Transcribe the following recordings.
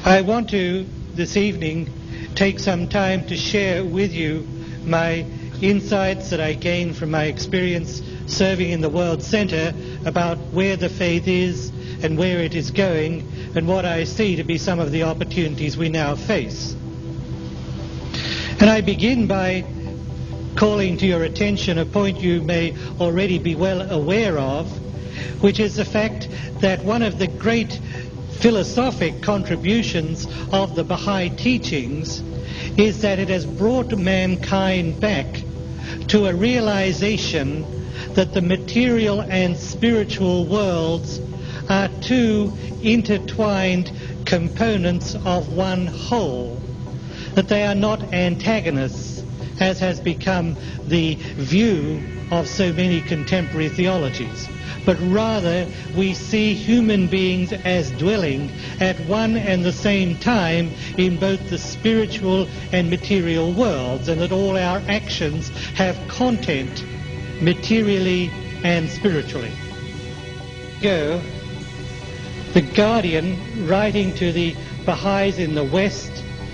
I want to, this evening, take some time to share with you my insights that I gained from my experience serving in the World Centre about where the faith is and where it is going and what I see to be some of the opportunities we now face. And I begin by calling to your attention a point you may already be well aware of, which is the fact that one of the great philosophic contributions of the Baha'i teachings is that it has brought mankind back to a realization that the material and spiritual worlds are two intertwined components of one whole, that they are not antagonists, as has become the view of so many contemporary theologies, but rather we see human beings as dwelling at one and the same time in both the spiritual and material worlds, and that all our actions have content materially and spiritually. The Guardian, writing to the Baha'is in the West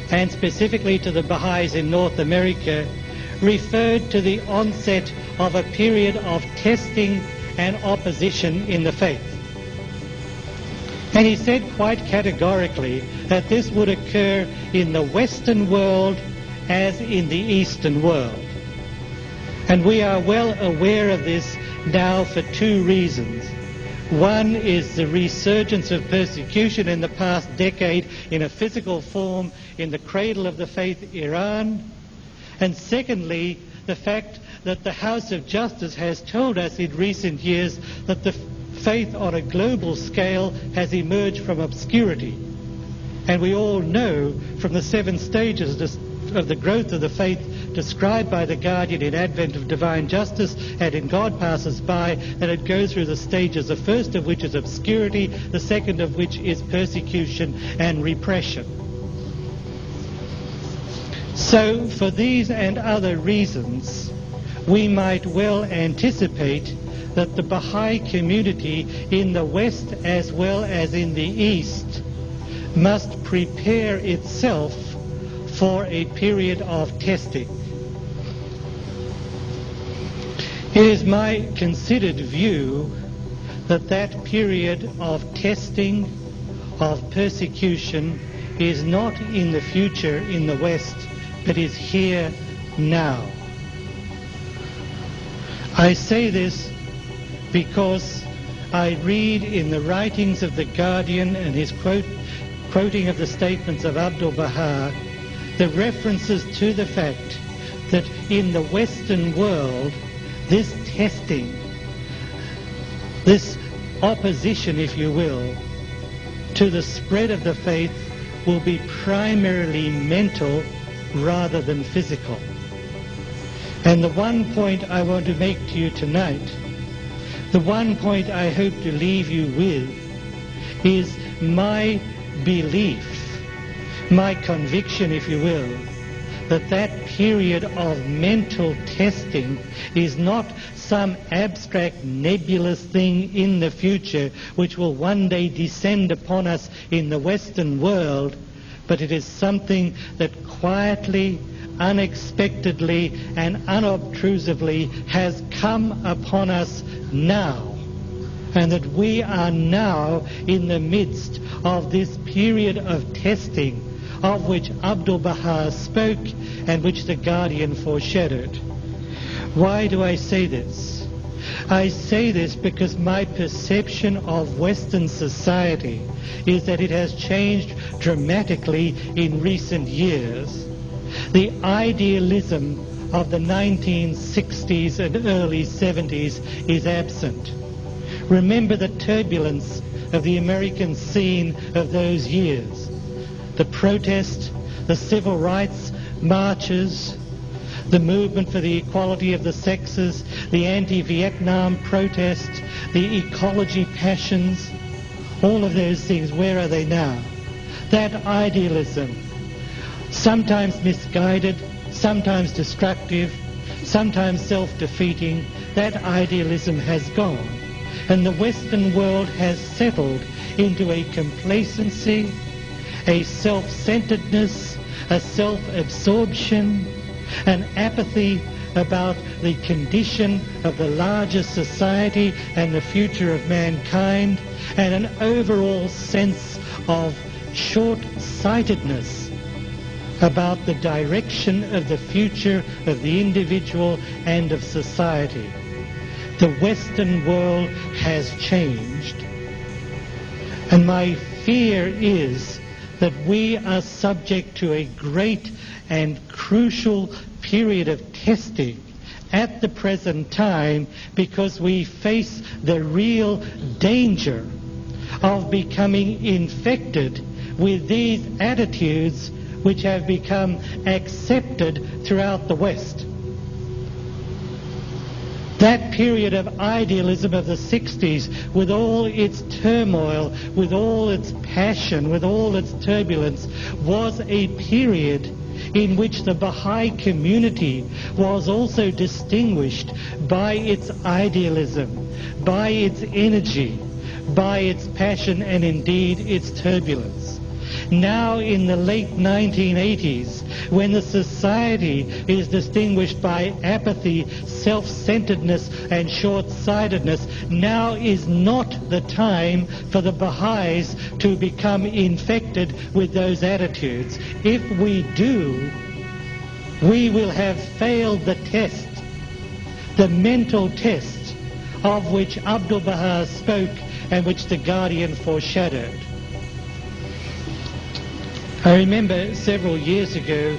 and specifically to the Baha'is in North America, referred to the onset of a period of testing and opposition in the faith. And he said quite categorically that this would occur in the Western world as in the Eastern world. And we are well aware of this now for two reasons. One is the resurgence of persecution in the past decade in a physical form in the cradle of the faith, Iran. And secondly, the fact that the House of Justice has told us in recent years that the faith on a global scale has emerged from obscurity. And we all know from the 7 stages of the growth of the faith described by the Guardian in Advent of Divine Justice and in God Passes By, that it goes through the stages, the first of which is obscurity, the second of which is persecution and repression. So for these and other reasons, we might well anticipate that the Baha'i community in the West as well as in the East must prepare itself for a period of testing. It is my considered view that that period of testing, of persecution, is not in the future in the West, but is here now. I say this because I read in the writings of the Guardian and his quoting of the statements of Abdul Baha, the references to the fact that in the Western world, this testing, this opposition, if you will, to the spread of the faith will be primarily mental rather than physical. And the one point I want to make to you tonight, the one point I hope to leave you with, is my belief, my conviction, if you will, that that period of mental testing is not some abstract nebulous thing in the future which will one day descend upon us in the Western world, but it is something that quietly, unexpectedly and unobtrusively has come upon us now, and that we are now in the midst of this period of testing of which Abdul Baha spoke and which the Guardian foreshadowed. Why do I say this? I say this because my perception of Western society is that it has changed dramatically in recent years. The idealism of the 1960s and early 70s is absent. Remember the turbulence of the American scene of those years. The protest, the civil rights marches, the movement for the equality of the sexes, the anti-Vietnam protests, the ecology passions, all of those things, where are they now? That idealism, sometimes misguided, sometimes destructive, sometimes self-defeating, that idealism has gone. And the Western world has settled into a complacency a self-centeredness, a self-absorption, an apathy about the condition of the larger society and the future of mankind, and an overall sense of short-sightedness about the direction of the future of the individual and of society. The Western world has changed, and my fear is that we are subject to a great and crucial period of testing at the present time, because we face the real danger of becoming infected with these attitudes which have become accepted throughout the West. That period of idealism of the 60s, with all its turmoil, with all its passion, with all its turbulence, was a period in which the Baha'i community was also distinguished by its idealism, by its energy, by its passion, and indeed its turbulence. Now in the late 1980s, when the society is distinguished by apathy, self-centeredness and short-sightedness, now is not the time for the Baha'is to become infected with those attitudes. If we do, we will have failed the test, the mental test of which Abdu'l-Baha spoke and which the Guardian foreshadowed. I remember several years ago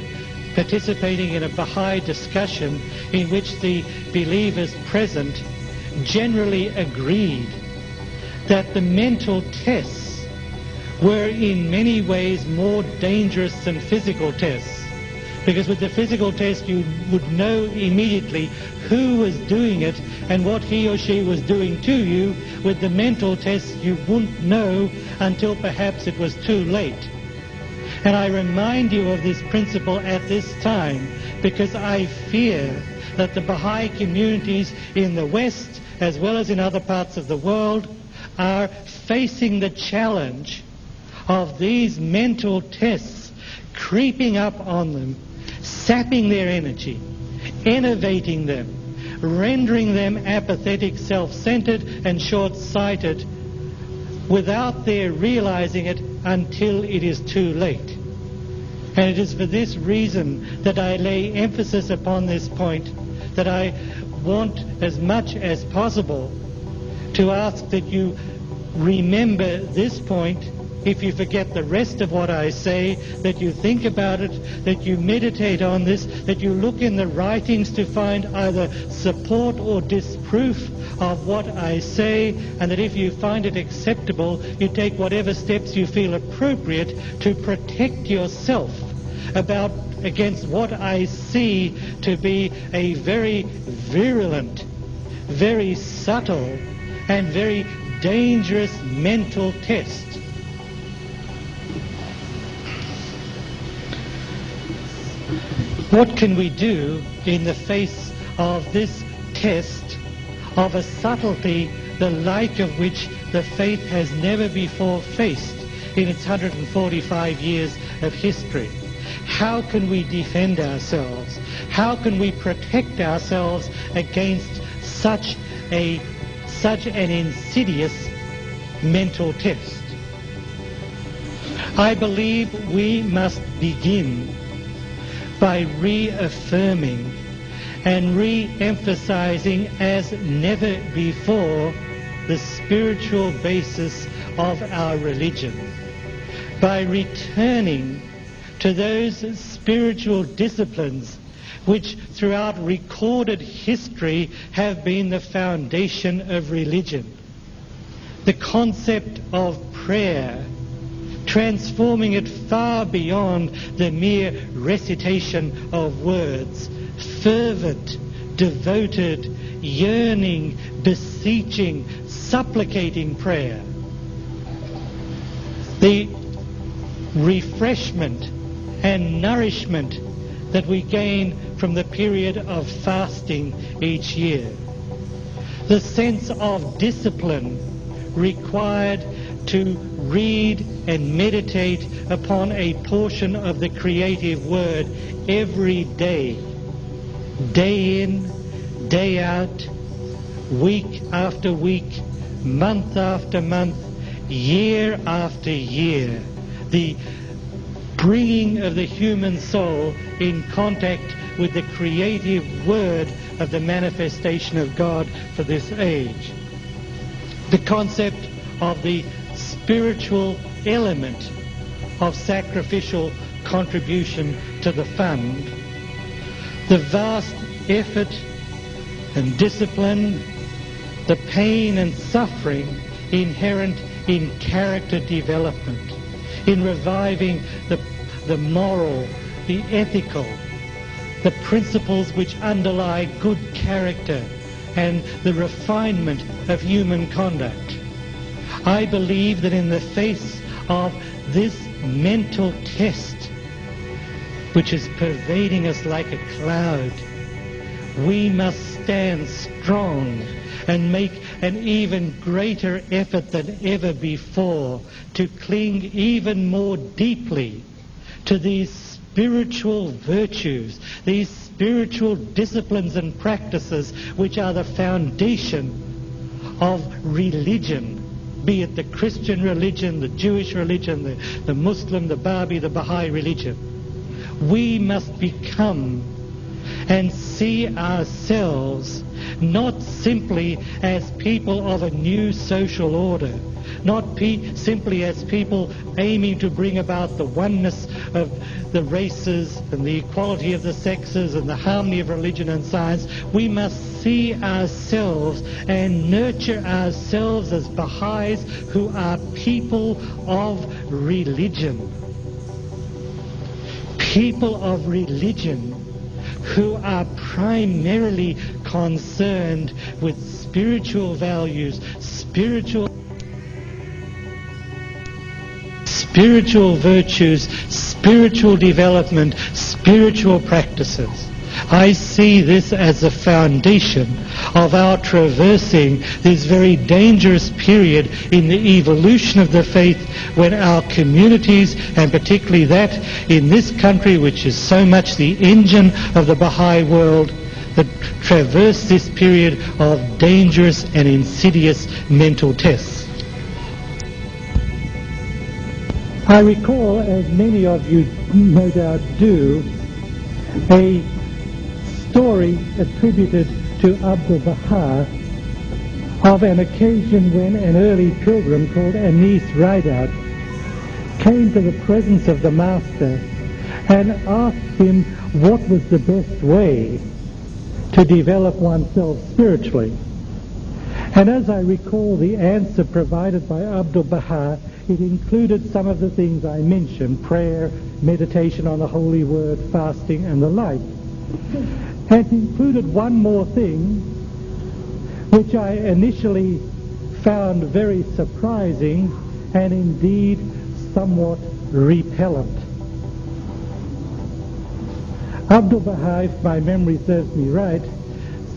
participating in a Baha'i discussion in which the believers present generally agreed that the mental tests were in many ways more dangerous than physical tests. Because with the physical test you would know immediately who was doing it and what he or she was doing to you. With the mental test you wouldn't know until perhaps it was too late. And I remind you of this principle at this time because I fear that the Baha'i communities in the West, as well as in other parts of the world, are facing the challenge of these mental tests creeping up on them, sapping their energy, enervating them, rendering them apathetic, self-centered and short-sighted without their realizing it until it is too late. And it is for this reason that I lay emphasis upon this point, that I want as much as possible to ask that you remember this point. If you forget the rest of what I say, that you think about it, that you meditate on this, that you look in the writings to find either support or disproof of what I say, and that if you find it acceptable, you take whatever steps you feel appropriate to protect yourself against what I see to be a very virulent, very subtle, and very dangerous mental test. What can we do in the face of this test of a subtlety the like of which the faith has never before faced in its 145 years of history? How can we defend ourselves? How can we protect ourselves against such an insidious mental test? I believe we must begin by reaffirming and re-emphasizing as never before the spiritual basis of our religion, by returning to those spiritual disciplines which throughout recorded history have been the foundation of religion. The concept of prayer, transforming it far beyond the mere recitation of words, fervent, devoted, yearning, beseeching, supplicating prayer. The refreshment and nourishment that we gain from the period of fasting each year. The sense of discipline required to read and meditate upon a portion of the creative word every day, day in, day out, week after week, month after month, year after year. The bringing of the human soul in contact with the creative word of the manifestation of God for this age. The concept of the spiritual element of sacrificial contribution to the fund, the vast effort and discipline, the pain and suffering inherent in character development, in reviving the moral, the ethical, the principles which underlie good character and the refinement of human conduct. I believe that in the face of this mental test, which is pervading us like a cloud, we must stand strong and make an even greater effort than ever before to cling even more deeply to these spiritual virtues, these spiritual disciplines and practices which are the foundation of religion, be it the Christian religion, the Jewish religion, the Muslim, the Baha'i, the Baha'i religion. We must become and see ourselves not simply as people of a new social order, not simply as people aiming to bring about the oneness of the races and the equality of the sexes and the harmony of religion and science. We must see ourselves and nurture ourselves as Baha'is who are people of religion. People of religion who are primarily concerned with spiritual values, spiritual virtues, spiritual development, spiritual practices. I see this as a foundation of our traversing this very dangerous period in the evolution of the faith, when our communities, and particularly that in this country which is so much the engine of the Baha'i world, that traverse this period of dangerous and insidious mental tests. I recall, as many of you no doubt do, a story attributed to Abdul Baha of an occasion when an early pilgrim called Anis Rideout came to the presence of the Master and asked him what was the best way to develop oneself spiritually. And as I recall the answer provided by Abdul Baha, it included some of the things I mentioned: prayer, meditation on the Holy Word, fasting, and the like. And it included one more thing, which I initially found very surprising and indeed somewhat repellent. Abdul Baha, if my memory serves me right,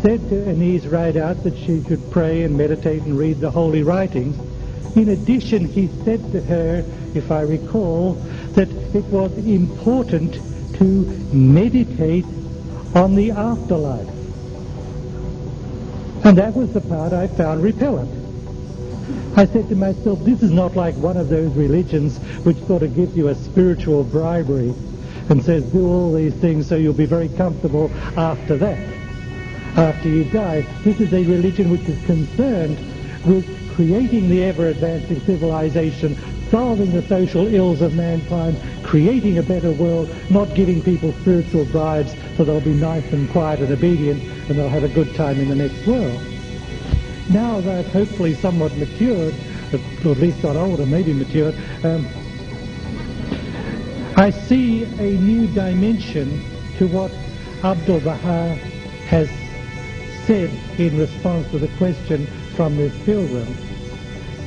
said to Anis Rideout that she should pray and meditate and read the holy writings. In addition, he said to her, if I recall, that it was important to meditate on the afterlife. And that was the part I found repellent. I said to myself, this is not like one of those religions which sort of gives you a spiritual bribery and says, do all these things so you'll be very comfortable after that, after you die. This is a religion which is concerned with creating the ever-advancing civilization, solving the social ills of mankind, creating a better world, not giving people spiritual bribes so they'll be nice and quiet and obedient and they'll have a good time in the next world. Now that I've hopefully somewhat matured, or at least got older, maybe matured, I see a new dimension to what Abdul Baha has said in response to the question from this pilgrim,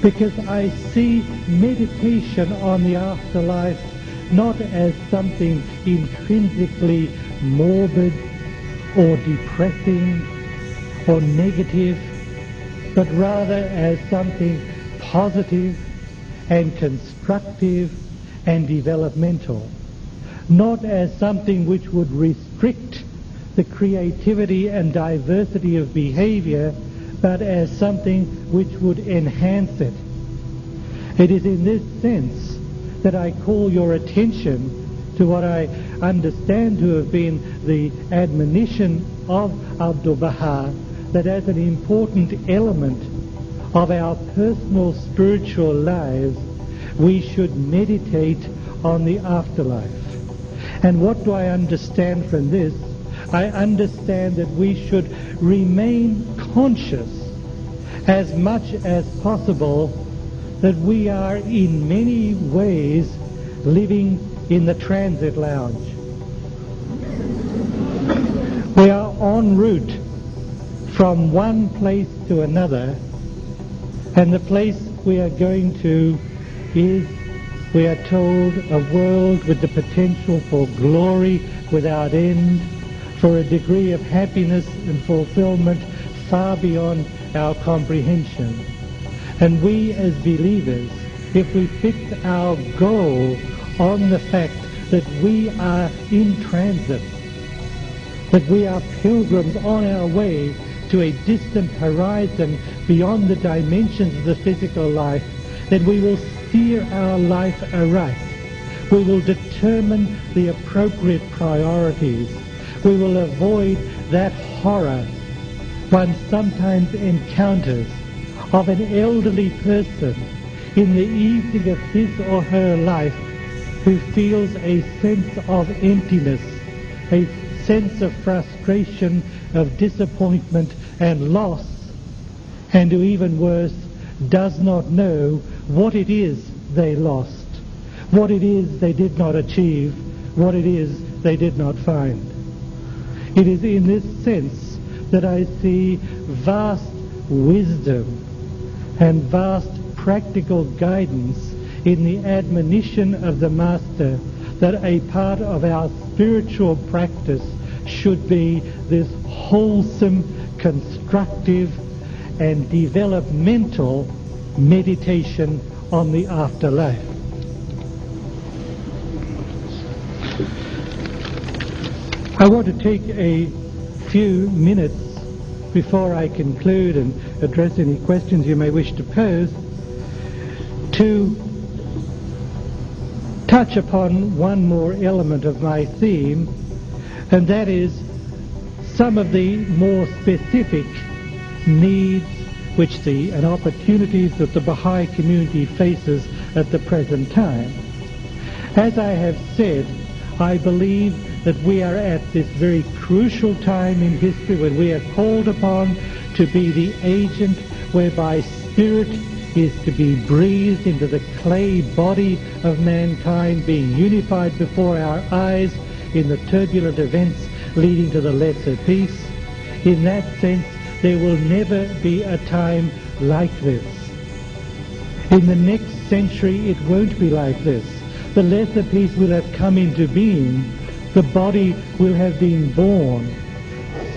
because I see meditation on the afterlife not as something intrinsically morbid or depressing or negative, but rather as something positive and constructive and developmental, not as something which would restrict the creativity and diversity of behavior, but as something which would enhance it. It is in this sense that I call your attention to what I understand to have been the admonition of Abdu'l-Baha, that as an important element of our personal spiritual lives, we should meditate on the afterlife. And what do I understand from this? I understand that we should remain conscious as much as possible that we are in many ways living in the transit lounge. We are en route from one place to another, and the place we are going to is, we are told, a world with the potential for glory without end, for a degree of happiness and fulfillment far beyond our comprehension. And we as believers, if we fix our goal on the fact that we are in transit, that we are pilgrims on our way to a distant horizon beyond the dimensions of the physical life, then we will steer our life aright. We will determine the appropriate priorities. We will avoid that horror one sometimes encounters of an elderly person in the evening of his or her life who feels a sense of emptiness, a sense of frustration, of disappointment and loss, and who, even worse, does not know what it is they lost, what it is they did not achieve, what it is they did not find. It is in this sense that I see vast wisdom and vast practical guidance in the admonition of the Master that a part of our spiritual practice should be this wholesome, constructive and developmental meditation on the afterlife. I want to take a few minutes before I conclude and address any questions you may wish to pose to touch upon one more element of my theme, and that is some of the more specific needs and opportunities that the Baha'i community faces at the present time. As I have said, I believe that we are at this very crucial time in history when we are called upon to be the agent whereby spirit is to be breathed into the clay body of mankind, being unified before our eyes in the turbulent events leading to the lesser peace. In that sense, there will never be a time like this. In the next century, it won't be like this. The lesser peace will have come into being. The body will have been born.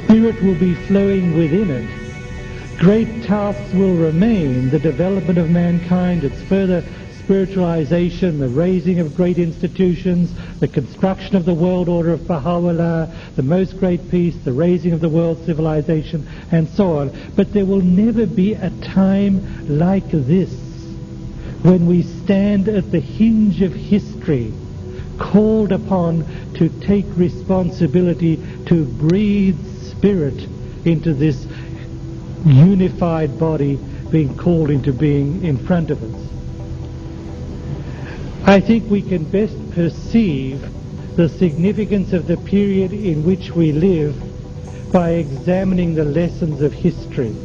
Spirit will be flowing within it. Great tasks will remain: the development of mankind, its further spiritualization, the raising of great institutions, the construction of the world order of Baha'u'llah, the most great peace, the raising of the world civilization, and so on. But there will never be a time like this when we stand at the hinge of history, called upon to take responsibility to breathe spirit into this unified body being called into being in front of us. I think we can best perceive the significance of the period in which we live by examining the lessons of history,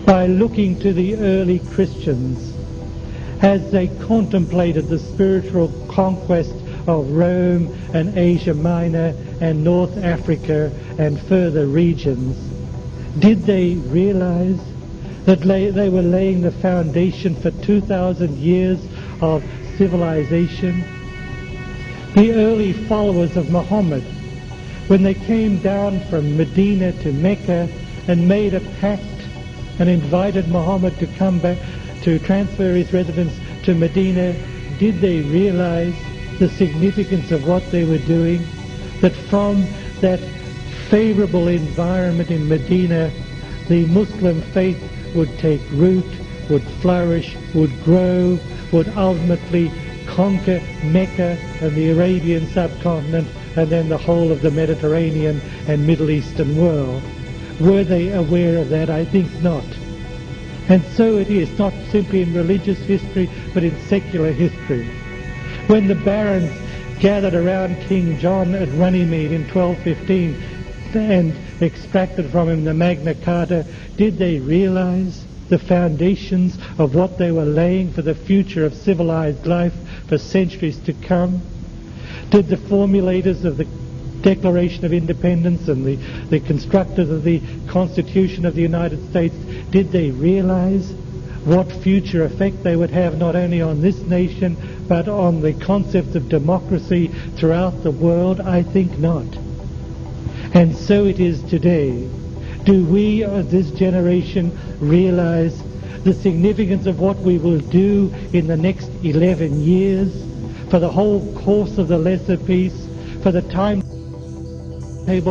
by looking to the early Christians as they contemplated the spiritual conquest of Rome and Asia Minor and North Africa and further regions. Did they realize that they were laying the foundation for 2,000 years of civilization? The early followers of Muhammad, when they came down from Medina to Mecca and made a pact and invited Muhammad to come back to transfer his residence to Medina, did they realize the significance of what they were doing? That from that favorable environment in Medina, the Muslim faith would take root, would flourish, would grow, would ultimately conquer Mecca and the Arabian subcontinent and then the whole of the Mediterranean and Middle Eastern world. Were they aware of that? I think not. And so it is, not simply in religious history, but in secular history. When the barons gathered around King John at Runnymede in 1215 and extracted from him the Magna Carta, did they realize the foundations of what they were laying for the future of civilized life for centuries to come? Did the formulators of the Declaration of Independence and the constructors of the Constitution of the United States, did they realize what future effect they would have not only on this nation but on the concept of democracy throughout the world? I think not. And so it is today. Do we, as this generation, realize the significance of what we will do in the next 11 years, for the whole course of the lesser peace, for the timetable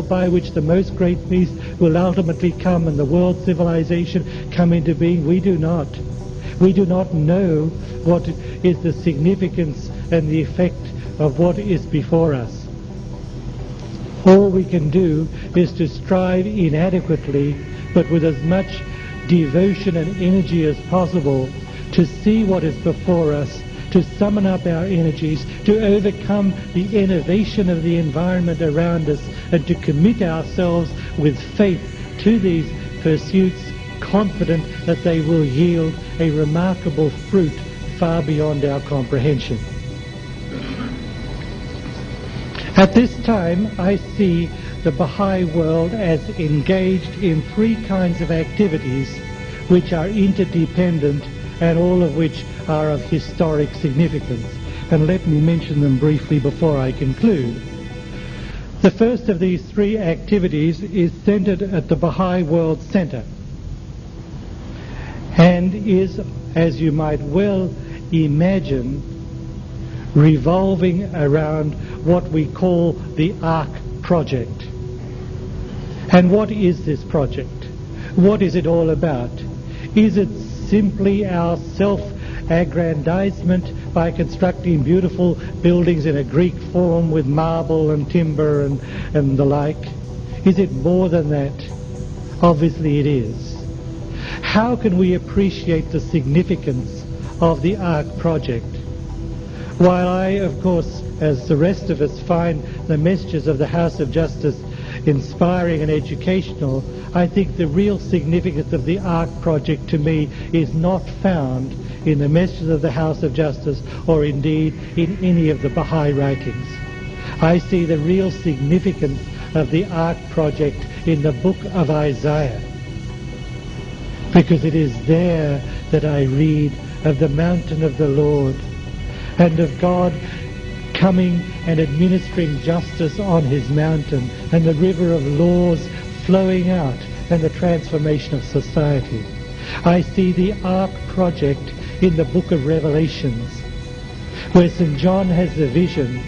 by which the most great peace will ultimately come and the world civilization come into being? We do not. We do not know what is the significance and the effect of what is before us. All we can do is to strive inadequately, but with as much devotion and energy as possible, to see what is before us, to summon up our energies, to overcome the innovation of the environment around us, and to commit ourselves with faith to these pursuits, confident that they will yield a remarkable fruit far beyond our comprehension. At this time, I see the Baha'i world as engaged in three kinds of activities which are interdependent and all of which are of historic significance. And let me mention them briefly before I conclude. The first of these three activities is centered at the Baha'i World Center and is, as you might well imagine, revolving around what we call the ARC project. And what is this project? What is it all about? Is it simply our self-aggrandizement by constructing beautiful buildings in a Greek form with marble and timber and the like? Is it more than that? Obviously it is. How can we appreciate the significance of the ARC project? While I, of course, as the rest of us, find the messages of the House of Justice inspiring and educational, I think the real significance of the ARC project to me is not found in the messages of the House of Justice or indeed in any of the Baha'i writings. I see the real significance of the ARC project in the book of Isaiah, because it is there that I read of the mountain of the Lord and of God coming and administering justice on his mountain, and the river of laws flowing out, and the transformation of society. I see the ARC project in the book of Revelations, where St. John has the vision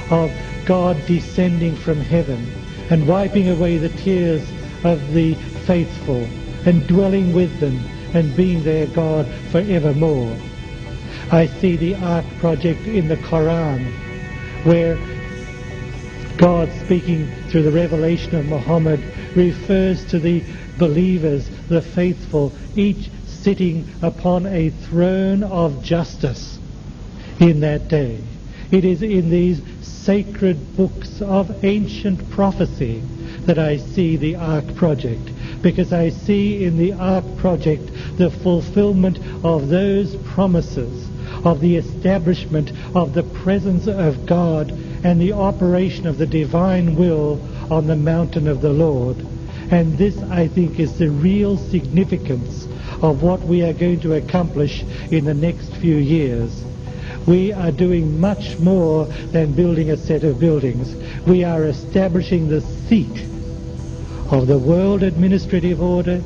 of God descending from heaven and wiping away the tears of the faithful and dwelling with them and being their God forevermore. I see the ARC project in the Quran, where God, speaking through the revelation of Muhammad, refers to the believers, the faithful, each sitting upon a throne of justice in that day. It is in these sacred books of ancient prophecy that I see the ARC project, because I see in the ARC project the fulfillment of those promises, of the establishment of the presence of God and the operation of the divine will on the mountain of the Lord. And this, I think, is the real significance of what we are going to accomplish in the next few years. We are doing much more than building a set of buildings. We are establishing the seat of the world administrative order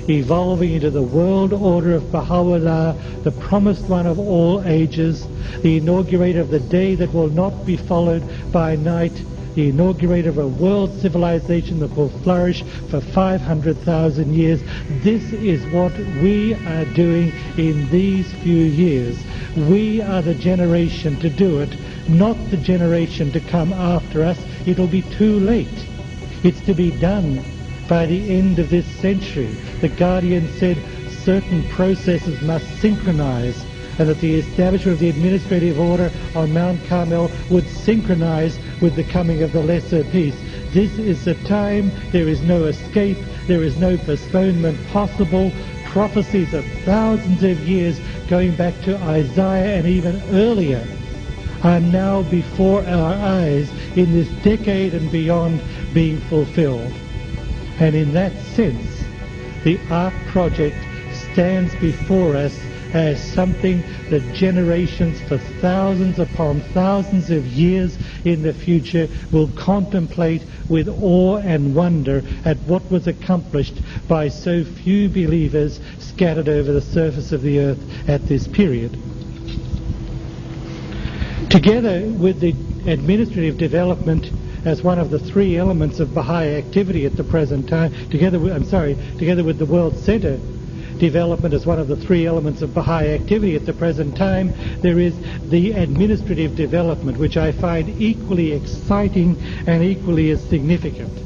evolving into the world order of Baha'u'llah, the promised one of all ages, the inaugurator of the day that will not be followed by night, the inaugurator of a world civilization that will flourish for 500,000 years. This is what we are doing in these few years. We are the generation to do it, not the generation to come after us. It'll be too late. It's to be done by the end of this century. The Guardian said certain processes must synchronize, and that the establishment of the administrative order on Mount Carmel would synchronize with the coming of the lesser peace. This is the time. There is no escape. There is no postponement possible. Prophecies of thousands of years going back to Isaiah and even earlier are now before our eyes in this decade and beyond being fulfilled. And in that sense, the Ark project stands before us as something that generations for thousands upon thousands of years in the future will contemplate with awe and wonder at what was accomplished by so few believers scattered over the surface of the earth at this period. Together with the administrative development as one of the three elements of Baha'i activity at the present time, together with the World Centre development as one of the three elements of Baha'i activity at the present time, there is the administrative development, which I find equally exciting and equally as significant.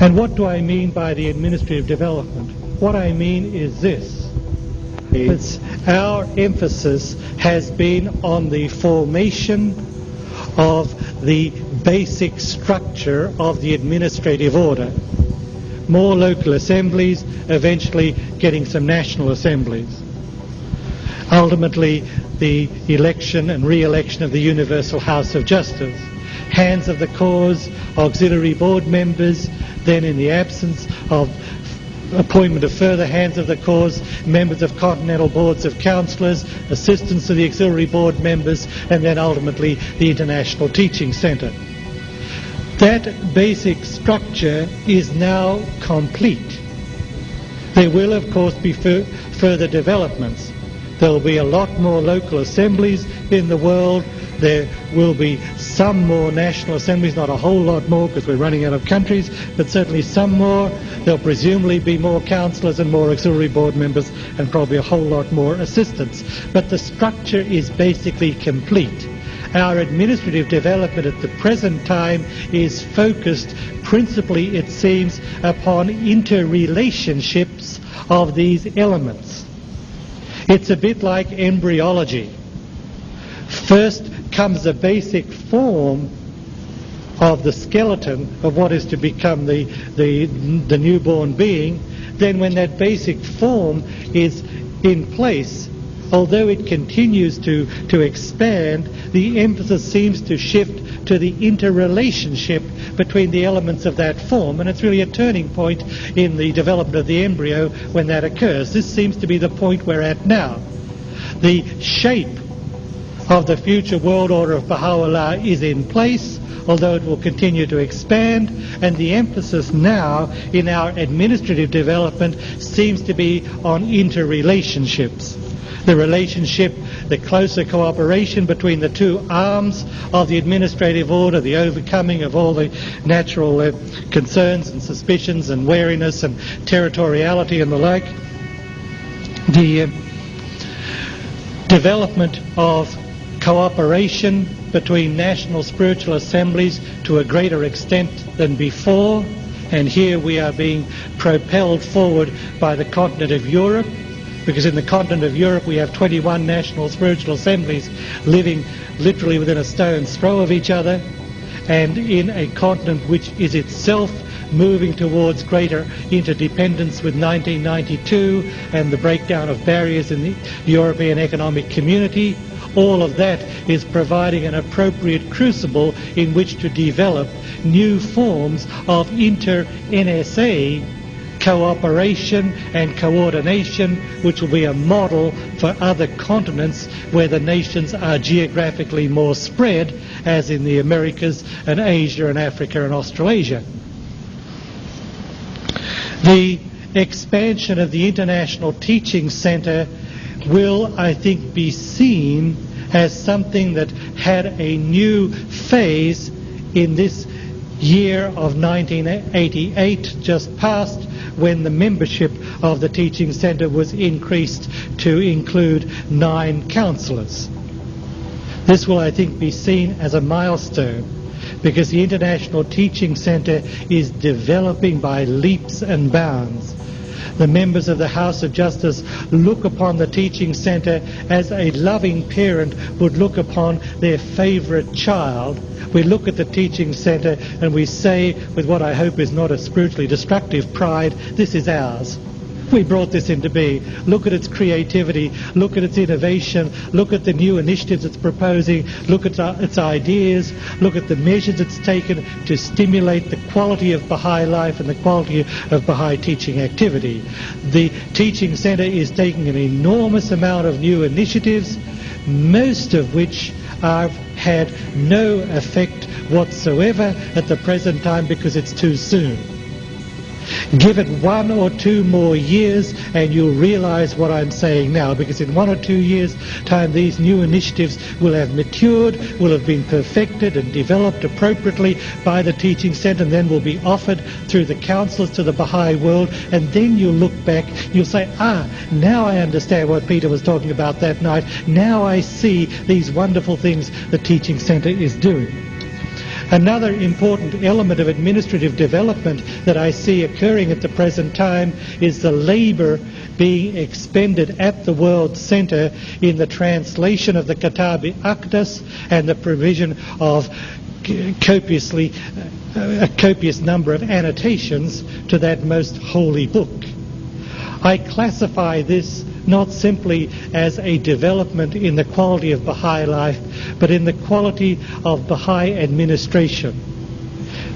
And what do I mean by the administrative development? What I mean is this. Our emphasis has been on the formation of the basic structure of the administrative order. More local assemblies, eventually getting some national assemblies. Ultimately, the election and re-election of the Universal House of Justice. Hands of the cause, auxiliary board members, then in the absence of appointment of further hands of the cause, members of continental boards of councillors, assistants to the auxiliary board members, and then ultimately the International Teaching Centre. That basic structure is now complete. There will, of course, be further developments. There will be a lot more local assemblies in the world. There will be some more national assemblies, not a whole lot more because we're running out of countries, but certainly some more. There'll presumably be more councillors and more auxiliary board members and probably a whole lot more assistants. But the structure is basically complete. Our administrative development at the present time is focused principally, it seems, upon interrelationships of these elements. It's a bit like embryology. First comes the basic form of the skeleton of what is to become the newborn being. Then when that basic form is in place, although it continues to expand, the emphasis seems to shift to the interrelationship between the elements of that form, and it's really a turning point in the development of the embryo when that occurs. This seems to be the point we're at now. The shape of the future world order of Baha'u'llah is in place, although it will continue to expand, and the emphasis now in our administrative development seems to be on interrelationships. The relationship, the closer cooperation between the two arms of the administrative order, the overcoming of all the natural concerns and suspicions and wariness and territoriality and the like. The development of cooperation between national spiritual assemblies to a greater extent than before, and here we are being propelled forward by the continent of Europe, because in the continent of Europe we have 21 national spiritual assemblies living literally within a stone's throw of each other, and in a continent which is itself moving towards greater interdependence with 1992 and the breakdown of barriers in the European economic community. All of that is providing an appropriate crucible in which to develop new forms of inter-NSA cooperation and coordination, which will be a model for other continents where the nations are geographically more spread, as in the Americas and Asia and Africa and Australasia. The expansion of the International Teaching Centre will, I think, be seen as something that had a new phase in this year of 1988, just past, when the membership of the Teaching Centre was increased to include 9 counsellors. This will, I think, be seen as a milestone, because the International Teaching Centre is developing by leaps and bounds. The members of the House of Justice look upon the Teaching Centre as a loving parent would look upon their favourite child. We look at the Teaching Centre and we say, with what I hope is not a spiritually destructive pride, this is ours. We brought this into being. Look at its creativity, look at its innovation, look at the new initiatives it's proposing, look at its ideas, look at the measures it's taken to stimulate the quality of Baha'i life and the quality of Baha'i teaching activity. The Teaching Centre is taking an enormous amount of new initiatives, most of which have had no effect whatsoever at the present time because it's too soon. Give it 1 or 2 more years and you'll realise what I'm saying now, because in 1 or 2 years' time these new initiatives will have matured, will have been perfected and developed appropriately by the Teaching Centre, and then will be offered through the counsellors to the Baha'i world, and then you'll look back, you'll say, now I understand what Peter was talking about that night, now I see these wonderful things the Teaching Centre is doing. Another important element of administrative development that I see occurring at the present time is the labour being expended at the World Centre in the translation of the Kitab-i Aqdas and the provision of a copious number of annotations to that most holy book. I classify this not simply as a development in the quality of Baha'i life, but in the quality of Baha'i administration.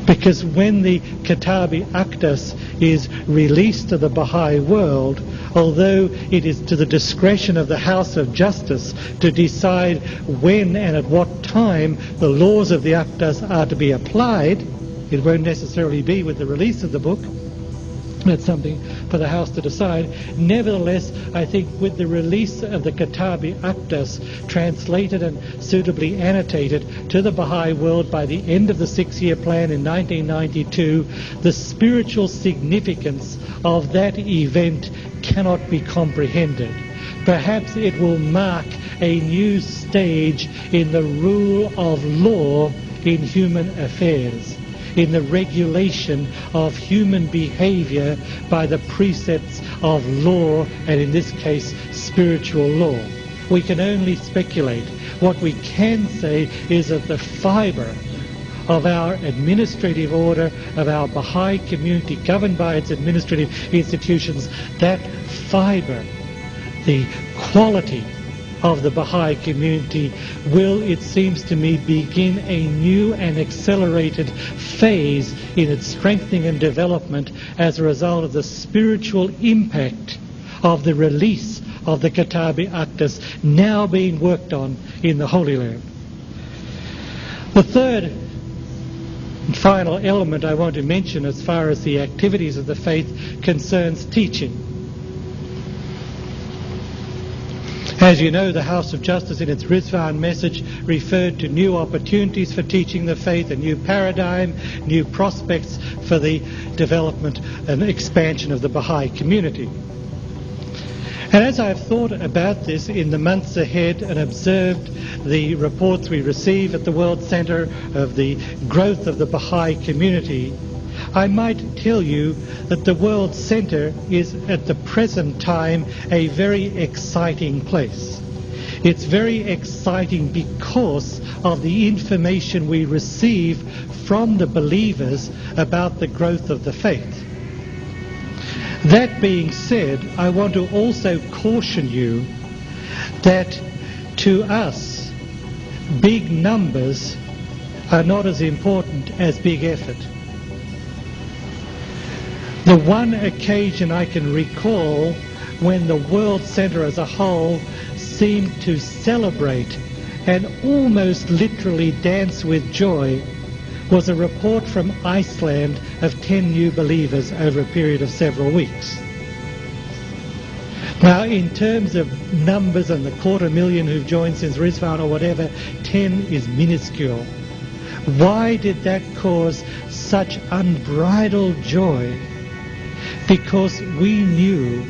Because when the Kitab-i Aqdas is released to the Baha'i world, although it is to the discretion of the House of Justice to decide when and at what time the laws of the Aqdas are to be applied, it won't necessarily be with the release of the book. That's something for the House to decide. Nevertheless, I think with the release of the Kitab-i Aqdas, translated and suitably annotated to the Baha'i world by the end of the 6-year plan in 1992, the spiritual significance of that event cannot be comprehended. Perhaps it will mark a new stage in the rule of law in human affairs, in the regulation of human behaviour by the precepts of law, and in this case spiritual law. We can only speculate. What we can say is that the fibre of our administrative order, of our Baha'i community governed by its administrative institutions, that fibre, the quality of the Baha'i community will, it seems to me, begin a new and accelerated phase in its strengthening and development as a result of the spiritual impact of the release of the Kitab-i Aqdas now being worked on in the Holy Land. The third and final element I want to mention as far as the activities of the faith concerns teaching. As you know, the House of Justice in its Rizwan message referred to new opportunities for teaching the faith, a new paradigm, new prospects for the development and expansion of the Baha'i community. And as I've thought about this in the months ahead and observed the reports we receive at the World Centre of the growth of the Baha'i community, I might tell you that the World Centre is at the present time a very exciting place. It's very exciting because of the information we receive from the believers about the growth of the faith. That being said, I want to also caution you that to us, big numbers are not as important as big effort. The one occasion I can recall when the World Centre as a whole seemed to celebrate and almost literally dance with joy was a report from Iceland of 10 new believers over a period of several weeks. Now, in terms of numbers and the 250,000 who've joined since Rizwan or whatever, 10 is minuscule. Why did that cause such unbridled joy? Because we knew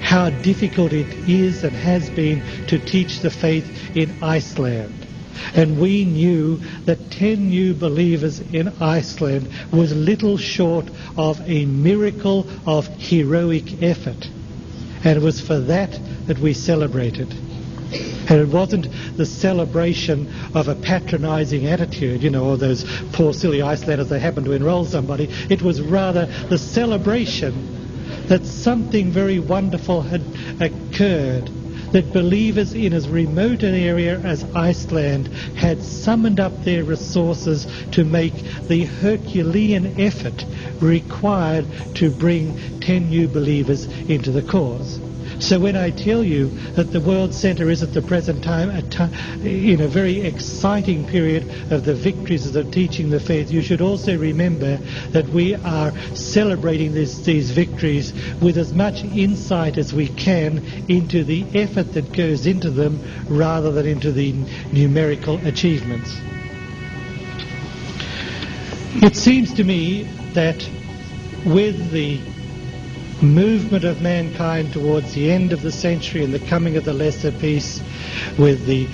how difficult it is and has been to teach the faith in Iceland. And we knew that 10 new believers in Iceland was little short of a miracle of heroic effort. And it was for that we celebrated. And it wasn't the celebration of a patronizing attitude, or those poor silly Icelanders, they happened to enroll somebody. It was rather the celebration that something very wonderful had occurred, that believers in as remote an area as Iceland had summoned up their resources to make the Herculean effort required to bring 10 new believers into the cause. So when I tell you that the World Centre is at the present time in a very exciting period of the victories of teaching the faith, you should also remember that we are celebrating these victories with as much insight as we can into the effort that goes into them rather than into the numerical achievements. It seems to me that with the movement of mankind towards the end of the century and the coming of the lesser peace, with the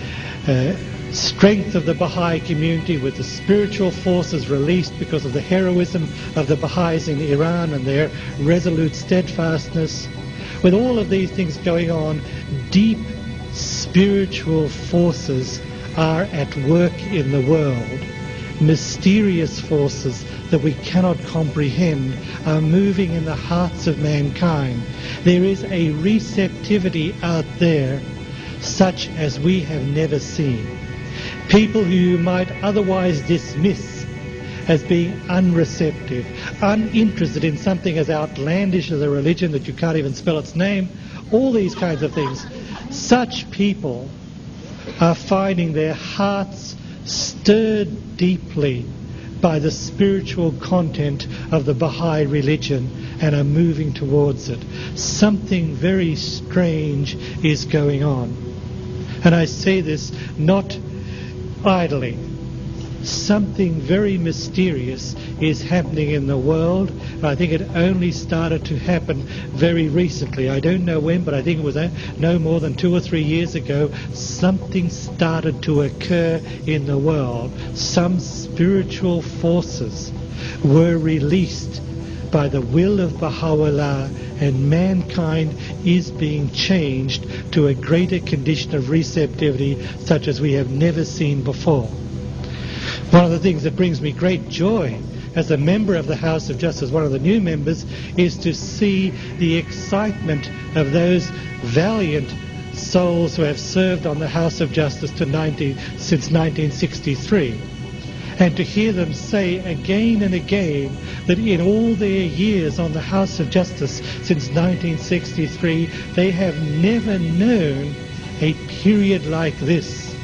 strength of the Baha'i community, with the spiritual forces released because of the heroism of the Baha'is in Iran and their resolute steadfastness, with all of these things going on, deep spiritual forces are at work in the world. Mysterious forces that we cannot comprehend are moving in the hearts of mankind. There is a receptivity out there such as we have never seen. People who you might otherwise dismiss as being unreceptive, uninterested in something as outlandish as a religion that you can't even spell its name, all these kinds of things. Such people are finding their hearts stirred deeply by the spiritual content of the Baha'i religion and are moving towards it. Something very strange is going on. And I say this not idly. Something very mysterious is happening in the world. I think it only started to happen very recently. I don't know when, but I think it was no more than 2 or 3 years ago. Something started to occur in the world. Some spiritual forces were released by the will of Baha'u'llah, and mankind is being changed to a greater condition of receptivity such as we have never seen before. One of the things that brings me great joy as a member of the House of Justice, one of the new members, is to see the excitement of those valiant souls who have served on the House of Justice since 1963. And to hear them say again and again that in all their years on the House of Justice since 1963, they have never known a period like this,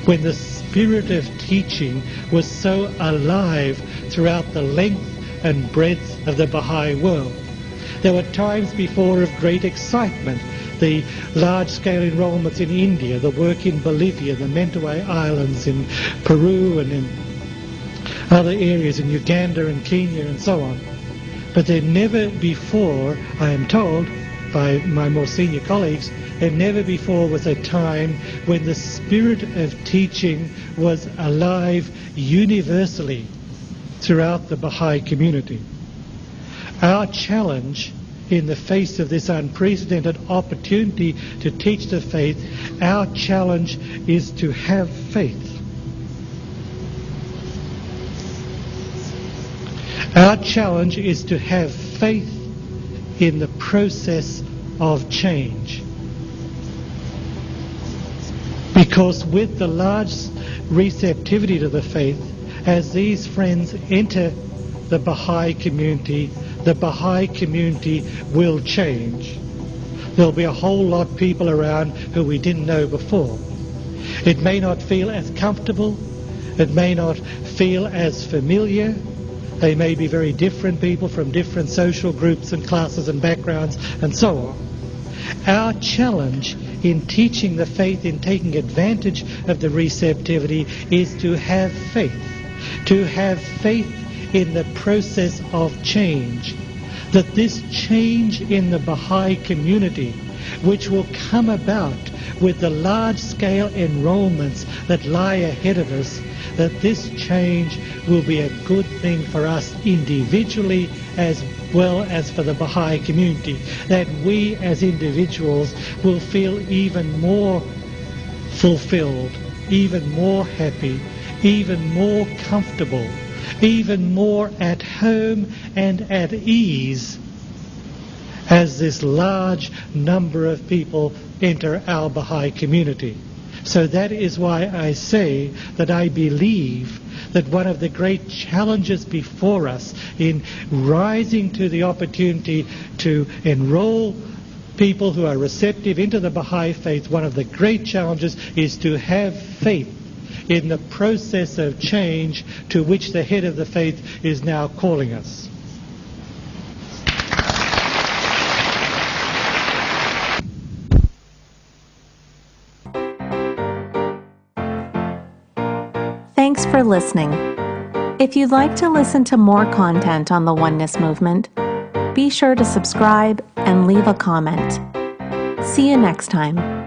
when the spirit of teaching was so alive throughout the length and breadth of the Baha'i world. There were times before of great excitement, the large-scale enrollments in India, the work in Bolivia, the Mentawai Islands in Peru and in other areas in Uganda and Kenya and so on. But there never before, I am told by my more senior colleagues, there never before was a time when the spirit of teaching was alive universally throughout the Baha'i community. Our challenge in the face of this unprecedented opportunity to teach the faith, our challenge is to have faith. Our challenge is to have faith in the process of change. Because with the large receptivity to the faith, as these friends enter the Baha'i community will change. There'll be a whole lot of people around who we didn't know before. It may not feel as comfortable, It may not feel as familiar. They may be very different people from different social groups and classes and backgrounds and so on. Our challenge in teaching the faith, in taking advantage of the receptivity, is to have faith in the process of change, that this change in the Baha'i community, which will come about with the large-scale enrollments that lie ahead of us, that this change will be a good thing for us individually as well as for the Baha'i community, that we as individuals will feel even more fulfilled, even more happy, even more comfortable, even more at home and at ease as this large number of people enter our Baha'i community. So that is why I say that I believe that one of the great challenges before us in rising to the opportunity to enroll people who are receptive into the Baha'i Faith, one of the great challenges is to have faith in the process of change to which the head of the faith is now calling us. Thanks for listening. If you'd like to listen to more content on the Oneness Movement, be sure to subscribe and leave a comment. See you next time.